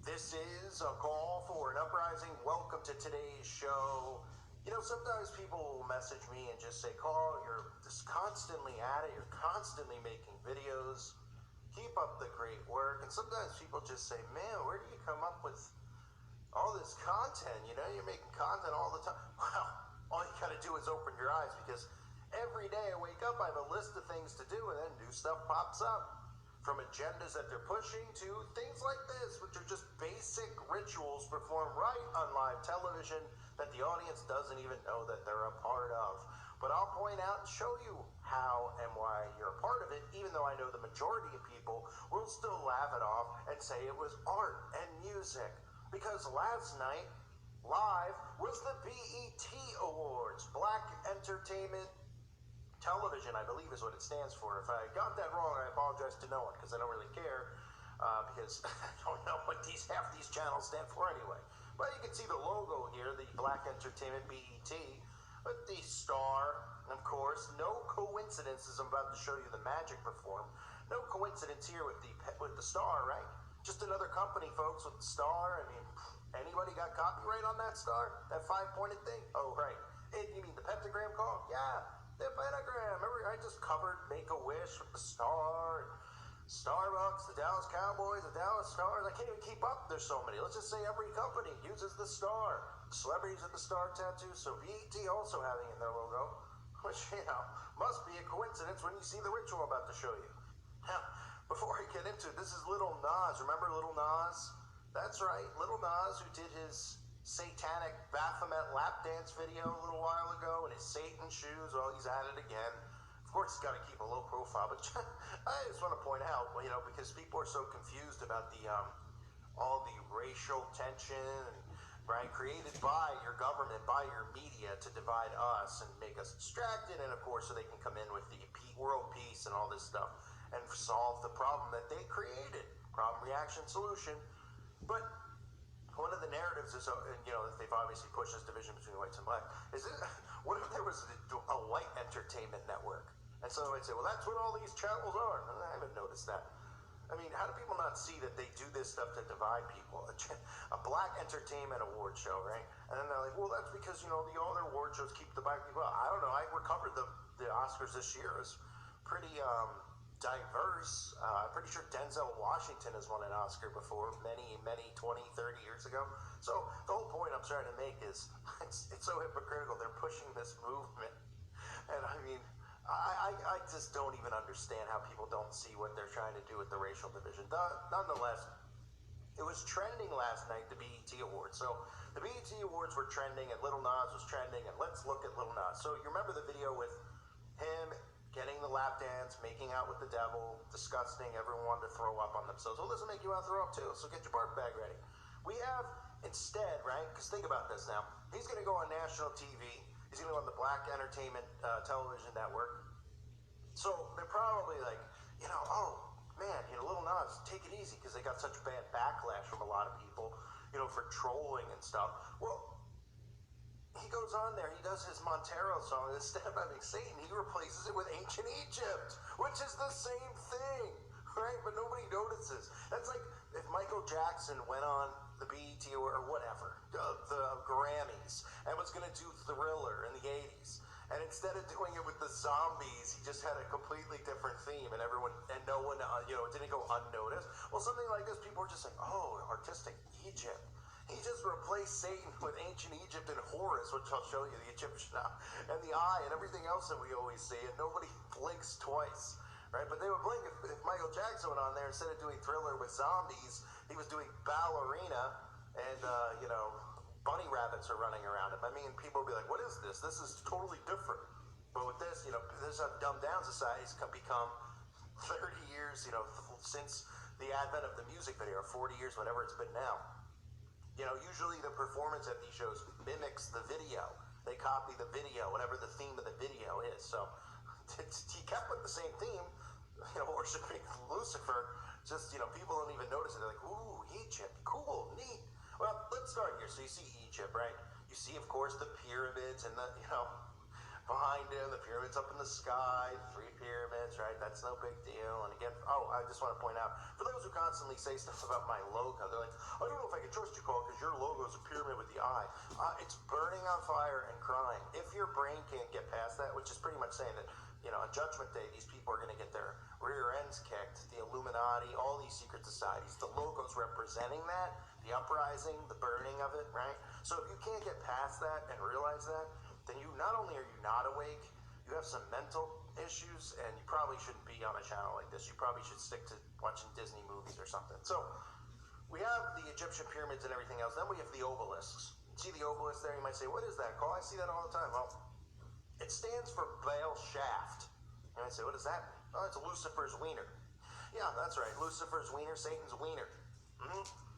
This is a call for an uprising. Welcome to today's show. You know, sometimes people will message me and just say, Carl, you're just constantly at it. You're constantly making videos. Keep up the great work. And sometimes people just say, man, where do you come up with all this content? You know, you're making content all the time. Well, all you got to do is open your eyes, because every day I wake up, I have a list of things to do, and then new stuff pops up. From agendas that they're pushing to things like this, which are just basic rituals performed right on live television that the audience doesn't even know that they're a part of. But I'll point out and show you how and why you're a part of it, even though I know the majority of people will still laugh it off and say it was art and music. Because last night, live, was the BET Awards, Black Entertainment Television, I believe is what it stands for. If I got that wrong, I apologize to no one, because I don't really care, because I don't know what half these channels stand for anyway. But you can see the logo here, the Black Entertainment BET, with the star, and of course, no coincidence as I'm about to show you the magic perform. No coincidence here with the star, right? Just another company, folks, with the star. I mean, anybody got copyright on that star? That 5-pointed thing? Oh, right. You mean the pentagram call? Yeah. The pentagram. Remember, I just covered Make-A-Wish with the star, and Starbucks, the Dallas Cowboys, the Dallas Stars. I can't even keep up. There's so many. Let's just say every company uses the star. Celebrities with the star tattoo. So BET also having in their logo, which, you know, must be a coincidence when you see the ritual I'm about to show you. Now, before I get into it, this is Little Nas. Remember Little Nas? That's right, Little Nas, who did his Satanic Baphomet lap dance video a little while ago in his Satan shoes. Well, he's at it again. Of course, he's got to keep a low profile, but I just want to point out, you know, because people are so confused about the all the racial tension, right, created by your government, by your media, to divide us and make us distracted, and of course, so they can come in with the world peace and all this stuff and solve the problem that they created. Problem, reaction, solution. But one of the narratives is, you know, that they've obviously pushed this division between whites and black, is it, what if there was a white entertainment network? And so I'd say, well, that's what all these channels are. I haven't noticed that. I mean, how do people not see that they do this stuff to divide people? A black entertainment award show, right? And then they're like, well, that's because, you know, the other award shows keep the black people out. I don't know. I recovered the Oscars this year. It was pretty diverse. I'm pretty sure Denzel Washington has won an Oscar before, many 20, 30 years ago. So the whole point I'm trying to make is it's so hypocritical. They're pushing this movement, and I mean, I just don't even understand how people don't see what they're trying to do with the racial division. Nonetheless, it was trending last night, the BET Awards. So the BET Awards were trending, and Little Nas was trending, and let's look at Little Nas. So you remember the video with him getting the lap dance, making out with the devil, disgusting, everyone wanted to throw up on themselves. Well, this will make you want to throw up too, so get your barf bag ready. We have, instead, right, because think about this now, he's going to go on national TV, he's going to go on the Black Entertainment Television Network, so they're probably like, you know, oh, man, you know, Little Nas, take it easy, because they got such bad backlash from a lot of people, you know, for trolling and stuff. Well, he goes on there, he does his Montero song, and instead of having Satan, he replaces it with Ancient Egypt, which is the same thing, right? But nobody notices. That's like if Michael Jackson went on the BET or whatever, the Grammys, and was going to do Thriller in the 80s. And instead of doing it with the zombies, he just had a completely different theme, and no one, you know, it didn't go unnoticed. Well, something like this, people are just like, oh, artistic Egypt. He just replaced Satan with ancient Egypt and Horus, which I'll show you, the Egyptian eye, and the eye, and everything else that we always see, and nobody blinks twice, right? But they would blink if Michael Jackson went on there, instead of doing Thriller with zombies, he was doing Ballerina, and, you know, bunny rabbits are running around him. I mean, people would be like, what is this? This is totally different. But with this, you know, this is how dumbed down society's become 30 years, you know, since the advent of the music video, or 40 years, whatever it's been now. You know, usually the performance at these shows mimics the video. They copy the video, whatever the theme of the video is. So he kept with the same theme, you know, worshiping Lucifer. Just, you know, people don't even notice it. They're like, ooh, Egypt, cool, neat. Well, let's start here. So you see Egypt, right? You see, of course, the pyramids and the, you know, behind him, the pyramids up in the sky, 3 pyramids, right? That's no big deal. And again, I just want to point out, for those who constantly say stuff about my logo, they're like, I don't know if I can trust you, Carl, because your logo is a pyramid with the eye. It's burning on fire and crying. If your brain can't get past that, which is pretty much saying that, on Judgment Day, these people are going to get their rear ends kicked, the Illuminati, all these secret societies, the logos representing that, the uprising, the burning of it, right? So if you can't get past that and realize that, then you not only are you not awake, you have some mental issues, and you probably shouldn't be on a channel like this. You probably should stick to watching Disney movies or something. So we have the Egyptian pyramids and everything else. Then we have the obelisks. See the obelisk there? You might say, what is that, Carl? I see that all the time. Well, it stands for Baal Shaft. You might say, what does that mean? Oh, it's Lucifer's wiener. Yeah, that's right. Lucifer's wiener, Satan's wiener.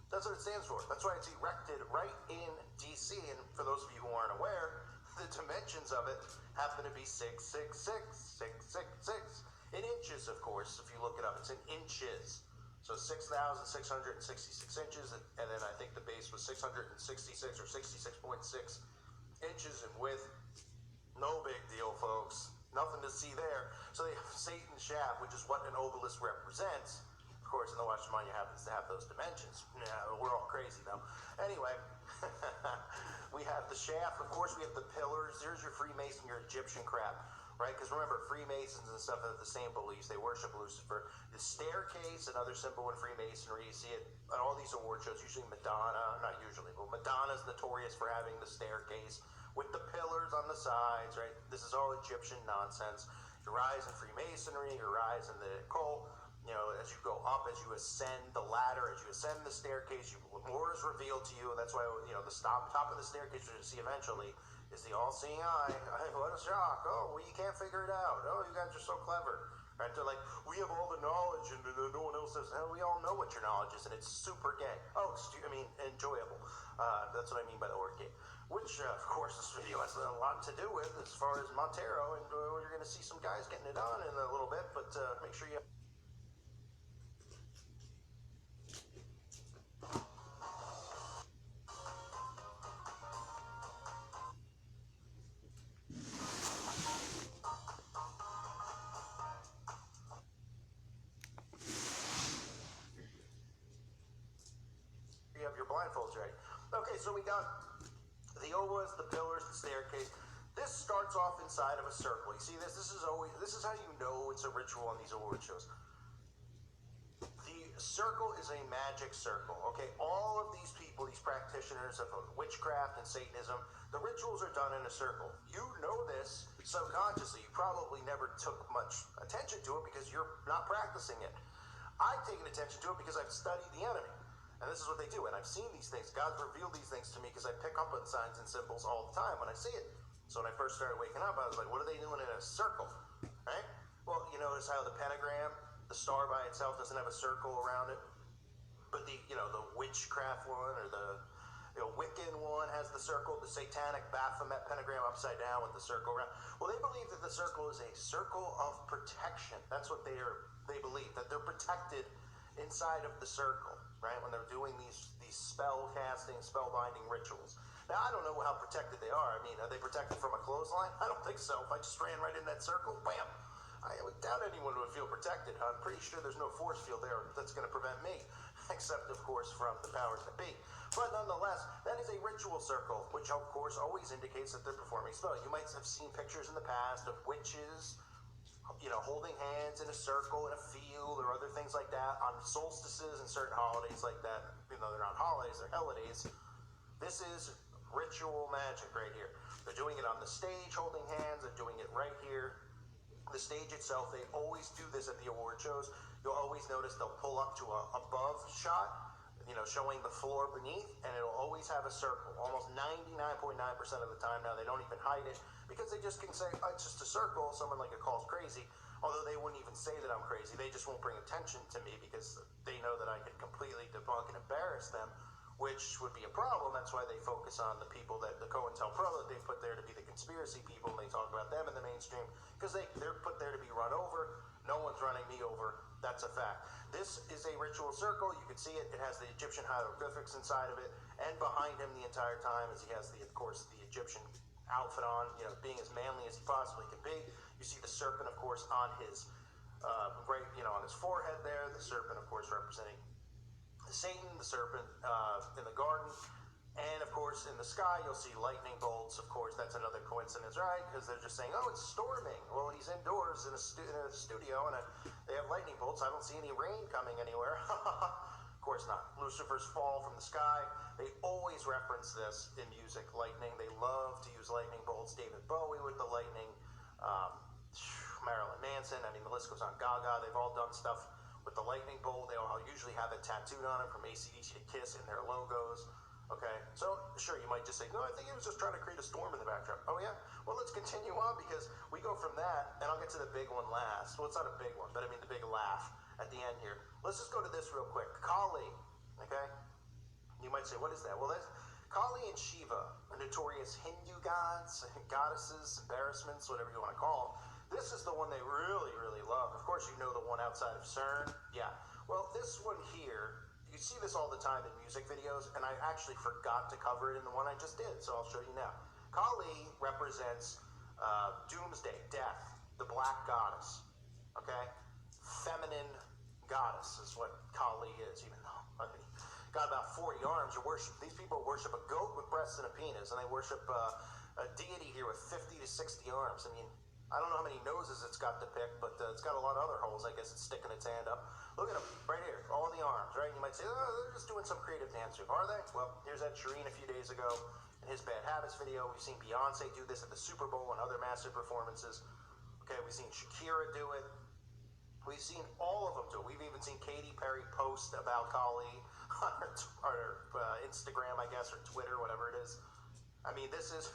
That's what it stands for. That's why it's erected right in D.C. And for those of you who aren't aware, the dimensions of it happen to be 666, 666. In inches, of course, if you look it up, it's in inches. So 6,666 inches, and then I think the base was 666 or 66.6 inches in width. No big deal, folks. Nothing to see there. So they have Satan's shaft, which is what an obelisk represents. Of course, in the Watch Mania happens to have those dimensions. Yeah, we're all crazy, though. Anyway, we have the shaft. Of course, we have the pillars. There's your Freemason, your Egyptian crap, right? Because remember, Freemasons and stuff have the same beliefs. They worship Lucifer. The staircase, another symbol in Freemasonry. You see it at all these award shows. Usually Madonna, not usually, but Madonna's notorious for having the staircase with the pillars on the sides, right? This is all Egyptian nonsense. You rise in Freemasonry, you rise in the occult. As you go up, as you ascend the ladder, as you ascend the staircase, more is revealed to you. And that's why, the top of the staircase, which you see eventually, is the all-seeing eye. What a shock. Oh, well, you can't figure it out. Oh, you guys are so clever. Right? They're like, we have all the knowledge, and no one else does. Hell, we all know what your knowledge is, and it's super gay. Oh, enjoyable. That's what I mean by the word gay. Which, of course, this video has a lot to do with as far as Montero, and you're going to see some guys getting it on in a little bit, but make sure you... have your blindfolds ready. Okay, so we got the obelisk, the pillars, the staircase. This starts off inside of a circle. You see this? This is how you know it's a ritual on these award shows. The circle is a magic circle, okay? All of these people, these practitioners of witchcraft and Satanism, the rituals are done in a circle. You know this subconsciously. You probably never took much attention to it because you're not practicing it. I've taken attention to it because I've studied the enemy. And this is what they do. And I've seen these things. God's revealed these things to me because I pick up on signs and symbols all the time when I see it. So when I first started waking up, I was like, what are they doing in a circle? Right? Well, you notice how the pentagram, the star by itself doesn't have a circle around it. But the witchcraft one or the Wiccan one has the circle. The Satanic Baphomet pentagram upside down with the circle around. Well, they believe that the circle is a circle of protection. That's what they believe, that they're protected inside of the circle. Right, when they're doing these spell casting, spell binding rituals. Now, I don't know how protected they are. I mean, are they protected from a clothesline? I don't think so. If I just ran right in that circle, bam, I would doubt anyone would feel protected. I'm pretty sure there's no force field there that's going to prevent me, except, of course, from the powers that be. But nonetheless, that is a ritual circle, which, of course, always indicates that they're performing spells. You might have seen pictures in the past of witches, holding hands in a circle in a field or other things like that on solstices and certain holidays like that. Even though they're not holidays, they're holidays. This is ritual magic right here. They're doing it on the stage, holding hands. They're doing it right here. The stage itself, they always do this at the award shows. You'll always notice they'll pull up to a above shot, showing the floor beneath, and it'll always have a circle. Almost 99.9% of the time now, they don't even hide it because they just can say, oh, it's just a circle. Someone like it calls crazy, although they wouldn't even say that I'm crazy. They just won't bring attention to me because they know that I could completely debunk and embarrass them, which would be a problem. That's why they focus on the people that the COINTELPRO that they put there to be the conspiracy people, and they talk about them in the mainstream because they're put there to be run over. No one's running me over. That's a fact. This is a ritual circle. You can see it. It has the Egyptian hieroglyphics inside of it, and behind him the entire time, as he has of course, the Egyptian outfit on, being as manly as he possibly can be. You see the serpent, of course, on his on his forehead there. The serpent, of course, representing Satan, the serpent in the garden. And, of course, in the sky, you'll see lightning bolts. Of course, that's another coincidence, right? Because they're just saying, oh, it's storming. Well, he's indoors in a studio, and they have lightning bolts. I don't see any rain coming anywhere. Of course not. Lucifer's fall from the sky. They always reference this in music, lightning. They love to use lightning bolts. David Bowie with the lightning. Marilyn Manson. I mean, the list goes on. Gaga. They've all done stuff with the lightning bolt. They all usually have it tattooed on them from AC/DC to Kiss in their logos. Okay, so sure, you might just say, no, I think he was just trying to create a storm in the backdrop. Oh, yeah? Well, let's continue on because we go from that, and I'll get to the big one last. Well, it's not a big one, but I mean the big laugh at the end here. Let's just go to this real quick. Kali, okay? You might say, what is that? Well, that's Kali and Shiva, notorious Hindu gods, goddesses, embarrassments, whatever you want to call them. This is the one they really, really love. Of course, you know the one outside of CERN. Yeah. Well, this one here, you see this all the time in music videos, and I actually forgot to cover it in the one I just did, so I'll show you now. Kali represents doomsday, death, the black goddess, okay? Feminine goddess is what Kali is, even though, I mean, got about 40 arms. These people worship a goat with breasts and a penis, and they worship a deity here with 50 to 60 arms. I mean, I don't know how many noses it's got to pick, but it's got a lot of other holes. I guess it's sticking its hand up. Look at them, right here, all the arms, right? You might say, oh, they're just doing some creative dance move. Are they? Well, here's Ed Sheeran a few days ago in his Bad Habits video. We've seen Beyonce do this at the Super Bowl and other massive performances. Okay, we've seen Shakira do it. We've seen all of them do it. We've even seen Katy Perry post about Kali on her Instagram, I guess, or Twitter, whatever it is. I mean, this is,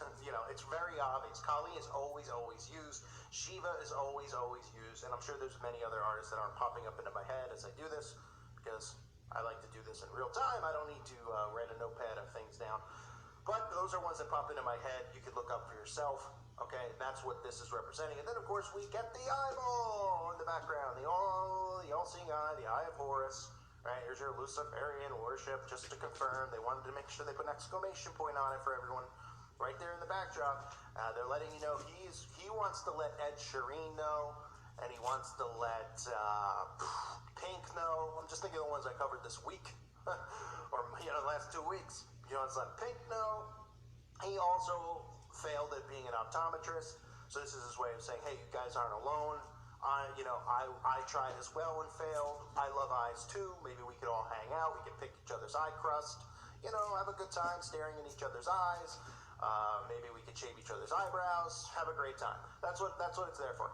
it's very obvious. Kali is always, always used. Shiva is always, always used. And I'm sure there's many other artists that aren't popping up into my head as I do this because I like to do this in real time. I don't need to write a notepad of things down. But those are ones that pop into my head. You could look up for yourself. Okay, and that's what this is representing. And then, of course, we get the eyeball in the background. The all-seeing eye, the eye of Horus. Right, here's your Luciferian worship, just to confirm. They wanted to make sure they put an exclamation point on it for everyone right there in the backdrop. They're letting you know he wants to let Ed Sheeran know, and he wants to let Pink know. I'm just thinking of the ones I covered this week, or the last 2 weeks. He wants to let Pink know. He also failed at being an optometrist, so this is his way of saying, hey, you guys aren't alone. I tried as well and failed. I love eyes too. Maybe we could all hang out. We could pick each other's eye crust. Have a good time staring in each other's eyes. Maybe we could shave each other's eyebrows. Have a great time. That's what it's there for.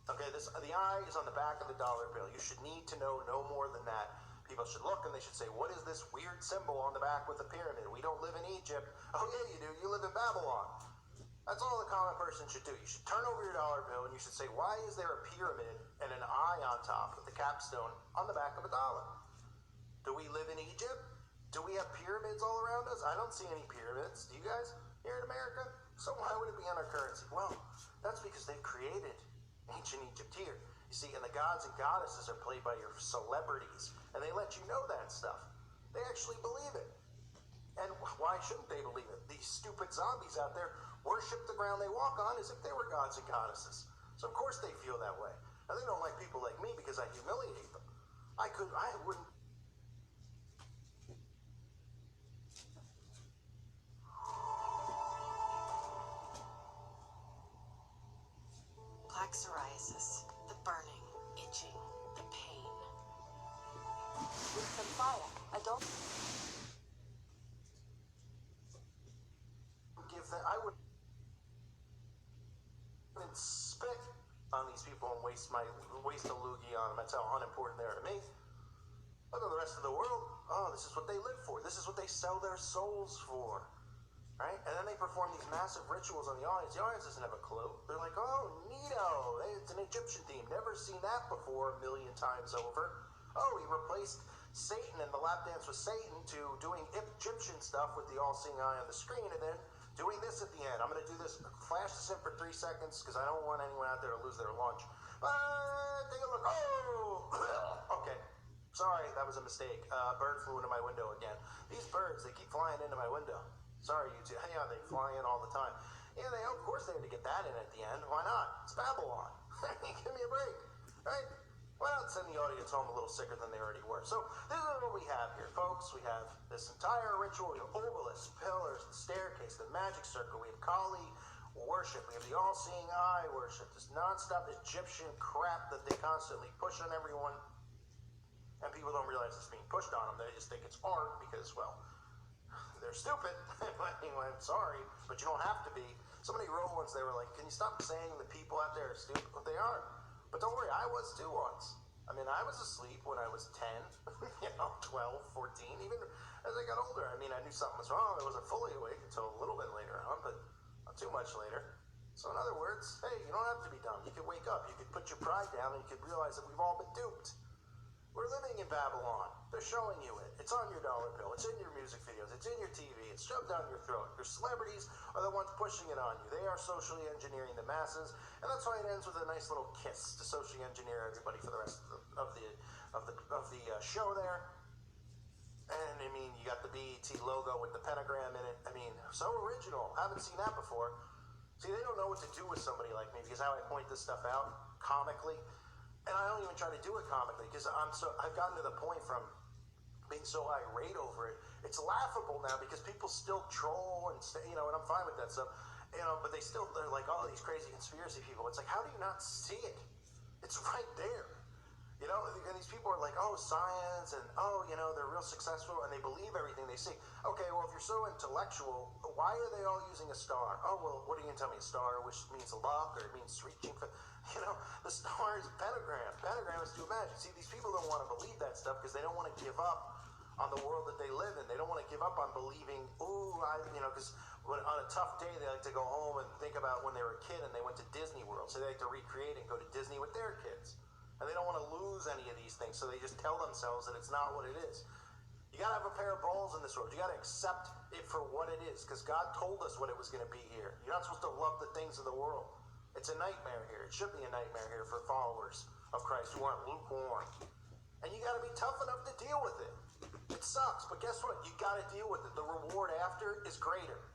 Okay, the eye is on the back of the dollar bill. You should need to know no more than that. People should look and they should say, what is this weird symbol on the back with the pyramid? We don't live in Egypt. Oh yeah, you do. You live in Babylon. That's all the common person should do. You should turn over your dollar bill and you should say, why is there a pyramid and an eye on top with the capstone on the back of a dollar? Do we live in Egypt? Do we have pyramids all around us? I don't see any pyramids. Do you guys here in America? So why would it be on our currency? Well, that's because they've created ancient Egypt here. You see, and the gods and goddesses are played by your celebrities, and they let you know that stuff. They actually believe it. And why shouldn't they believe it? These stupid zombies out there worship the ground they walk on as if they were gods and goddesses. So of course they feel that way. Now they don't like people like me because I humiliate them. I wouldn't. Plaque psoriasis, the burning, itching, the pain. With some fire, adult. I wouldn't spit on these people and waste a loogie on them. That's how unimportant they are to me. Look at the rest of the world. Oh, this is what they live for. This is what they sell their souls for. Right? And then they perform these massive rituals on the audience. The audience doesn't have a clue. They're like, oh, neato. It's an Egyptian theme. Never seen that before 1 million times over. Oh, he replaced Satan and the lap dance with Satan to doing Egyptian stuff with the all-seeing eye on the screen and then doing this at the end. I'm going to do this, flash this in for 3 seconds because I don't want anyone out there to lose their lunch. Take a look. Oh! Okay. Sorry, that was a mistake. Bird flew into my window again. These birds, they keep flying into my window. Sorry, you two. Yeah, they fly in all the time. Yeah, of course they had to get that in at the end. Why not? It's Babylon. Give me a break, right? Why not send the audience home a little sicker than they already were? So this is what we have here, folks. We have this entire ritual. We have obelisks, pillars, the staircase, the magic circle. We have Kali worship. We have the all-seeing eye worship. This non-stop Egyptian crap that they constantly push on everyone. And people don't realize it's being pushed on them. They just think it's art because, well, they're stupid. Anyway, I'm sorry, but you don't have to be. Somebody wrote once, they were like, can you stop saying the people out there are stupid? Well, they are. But don't worry, I was too once. I mean, I was asleep when I was 10, 12, 14, even as I got older. I mean, I knew something was wrong. I wasn't fully awake until a little bit later on, but not too much later. So in other words, hey, you don't have to be dumb. You could wake up. You could put your pride down and you could realize that we've all been duped. We're living in Babylon. They're showing you it. It's on your dollar bill. It's in your music videos. It's in your TV. It's shoved down your throat. Your celebrities are the ones pushing it on you. They are socially engineering the masses, and that's why it ends with a nice little kiss to socially engineer everybody for the rest of the show there. And I mean, you got the BET logo with the pentagram in it. I mean, so original. Haven't seen that before. See, they don't know what to do with somebody like me because how I point this stuff out comically. And I don't even try to do it comically because I've gotten to the point from being so irate over it. It's laughable now because people still troll and and I'm fine with that stuff. But they're like, oh, these crazy conspiracy people. It's like, how do you not see it? It's right there. And these people are like, oh, science, and they're real successful, and they believe everything they see. Okay, well, if you're so intellectual, why are they all using a star? Oh, well, what are you going to tell me? A star, which means luck, or it means reaching for, the star is a pentagram. Pentagram is to imagine. See, these people don't want to believe that stuff because they don't want to give up on the world that they live in. They don't want to give up on believing, because on a tough day, they like to go home and think about when they were a kid and they went to Disney World. So they like to recreate and go to Disney with their kids. And they don't want to lose any of these things, so they just tell themselves that it's not what it is. You got to have a pair of balls in this world. You got to accept it for what it is, because God told us what it was going to be here. You're not supposed to love the things of the world. It's a nightmare here. It should be a nightmare here for followers of Christ who aren't lukewarm. And you got to be tough enough to deal with it. It sucks, but guess what? You got to deal with it. The reward after is greater.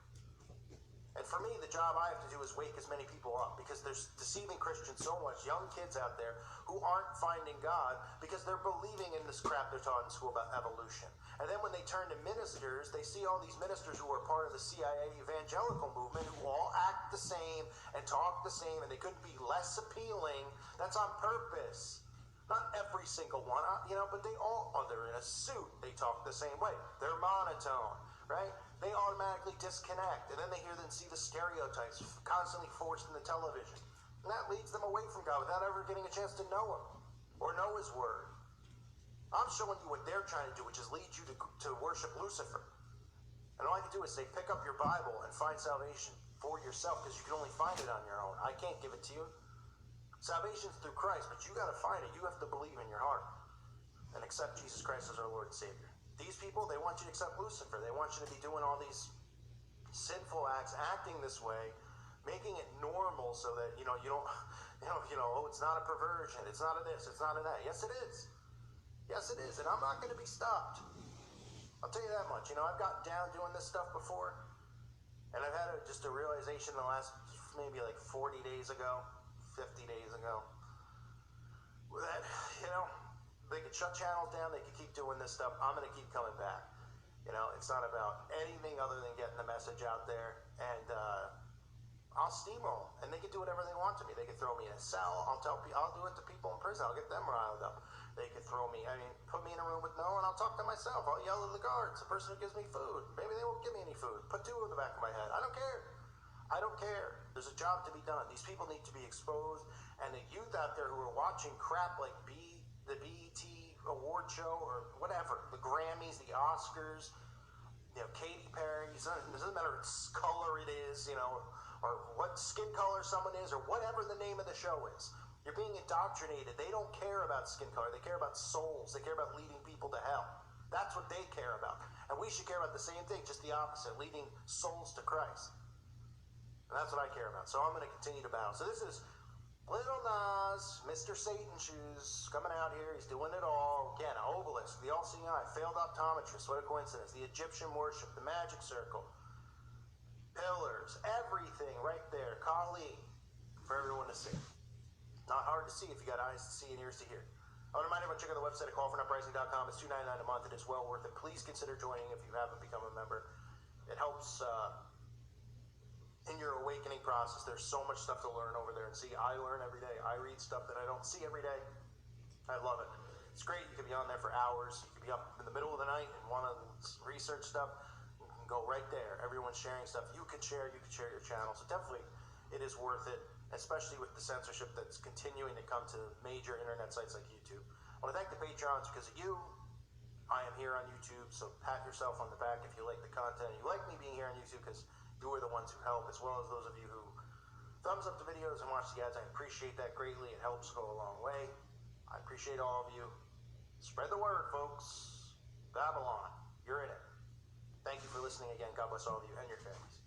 And for me, the job I have to do is wake as many people up because they're deceiving Christians so much, young kids out there who aren't finding God because they're believing in this crap they're taught in school about evolution. And then when they turn to ministers, they see all these ministers who are part of the CIA evangelical movement who all act the same and talk the same, and they couldn't be less appealing. That's on purpose. Not every single one, but they all, they're in a suit. They talk the same way. They're monotone, right? They automatically disconnect, and then they hear and see the stereotypes constantly forced in the television. And that leads them away from God without ever getting a chance to know Him or know His Word. I'm showing you what they're trying to do, which is lead you to worship Lucifer. And all I can do is say, pick up your Bible and find salvation for yourself, because you can only find it on your own. I can't give it to you. Salvation's through Christ, but you got to find it. You have to believe in your heart and accept Jesus Christ as our Lord and Savior. These people, they want you to accept Lucifer. They want you to be doing all these sinful acts, acting this way, making it normal so that, you don't, oh, it's not a perversion. It's not a this. It's not a that. Yes, it is. Yes, it is. And I'm not going to be stopped. I'll tell you that much. I've gotten down doing this stuff before, and I've had just a realization the last maybe like 40 days ago, 50 days ago, that, they could shut channels down, they could keep doing this stuff. I'm going to keep coming back. It's not about anything other than getting the message out there. And I'll steamroll. And they can do whatever they want to me. They can throw me in a cell. I'll do it to people in prison. I'll get them riled up. They could put me in a room with no one. I'll talk to myself. I'll yell at the guards, the person who gives me food. Maybe they won't give me any food. Put two in the back of my head. I don't care. I don't care. There's a job to be done. These people need to be exposed. And the youth out there who are watching crap like the BET award show or whatever, the Grammys, the Oscars, Katy Perry, it doesn't matter what color it is, or what skin color someone is, or whatever the name of the show is. You're being indoctrinated. They don't care about skin color. They care about souls. They care about leading people to hell. That's what they care about. And we should care about the same thing, just the opposite, leading souls to Christ. And that's what I care about. So I'm going to continue to battle. So this is Little Nas, Mr. Satan Shoes, coming out here. He's doing it all. Again, obelisk, the all-seeing eye, failed optometrist. What a coincidence. The Egyptian worship, the magic circle. pillars, everything right there. Kali for everyone to see. Not hard to see if you got eyes to see and ears to hear. I want to remind everyone, check out the website at callfornuprising.com. It's $2.99 a month. It is well worth it. Please consider joining if you haven't become a member. It helps in your awakening process. There's so much stuff to learn over there and see. I learn every day. I read stuff that I don't see every day. I love it. It's great. You can be on there for hours. You can be up in the middle of the night and want to research stuff. You can go right there. Everyone's sharing stuff. You can share your channel. So definitely it is worth it, especially with the censorship that's continuing to come to major internet sites like YouTube. I want to thank the Patreons. Because of you, I am here on YouTube. So pat yourself on the back if you like the content. You like me being here on YouTube because you are the ones who help, as well as those of you who thumbs up the videos and watch the ads. I appreciate that greatly. It helps go a long way. I appreciate all of you. Spread the word, folks. Babylon, you're in it. Thank you for listening again. God bless all of you and your families.